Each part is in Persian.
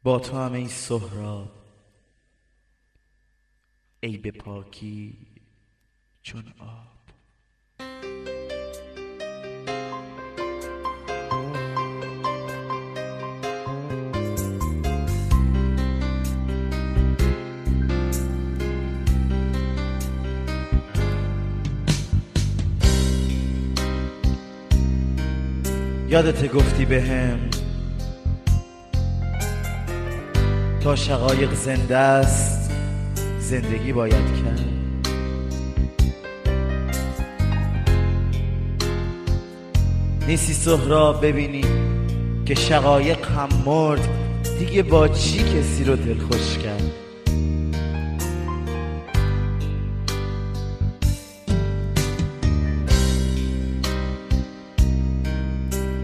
با تو هم ای سهراب، ای به پاکی چون آب. یادت گفتی بهم تا شقایق زنده است زندگی باید کرد. نیستی سهراب ببینی که شقایق هم مرد، دیگه با چی کسی رو دلخوش کرد؟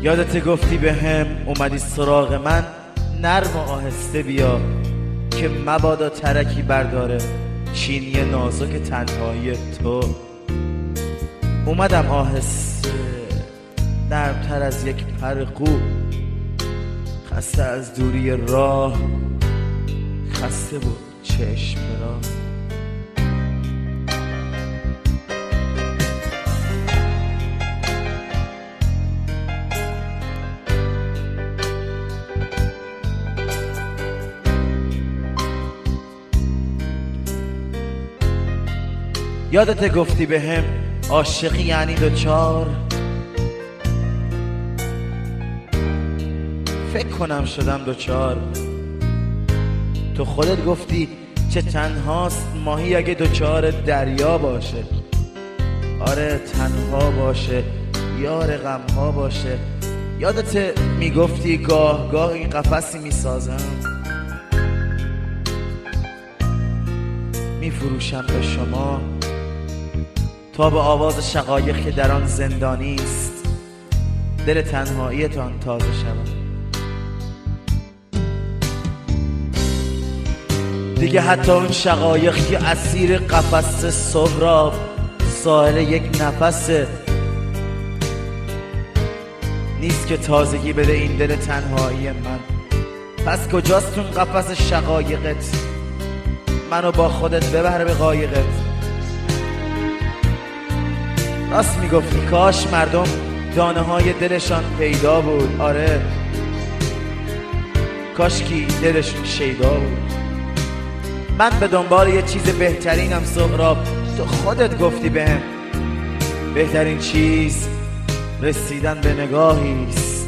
یادت گفتی بهم اومدی سراغ من، نرم و آهسته بیا که مبادا ترکی برداره چینی نازک تنهایی تو. اومدم آهسته نرمتر از یک پر قو، خسته از دوری راه، خسته بود چشم را. یادت گفتی بهم عاشقی یعنی دوچار، فکر کنم شدم دوچار. تو خودت گفتی چه تنهاست ماهی اگه دوچار دریا باشه. آره تنها باشه، یار غمها باشه. یادت میگفتی گاه گاه این قفسی میسازم، میفروشم به شما تا به آواز شقایق که در آن زندانی است دل تنهاییتان تازه شود. دیگه حتی اون شقایق که اسیر قفس سهراب ساحل یک نفسه نیست که تازگی بده این دل تنهایی من. پس کجاست اون قفس شقایقت؟ منو با خودت ببر به قایقت. راست میگفتی کاش مردم دانه های دلشان پیدا بود. آره کاش کی دلشون شیدا بود. من به دنبال یه چیز بهترینم سهراب، تو خودت گفتی بهم بهترین چیز رسیدن به نگاهی است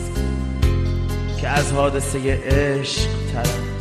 که از حادثه عشق طرف.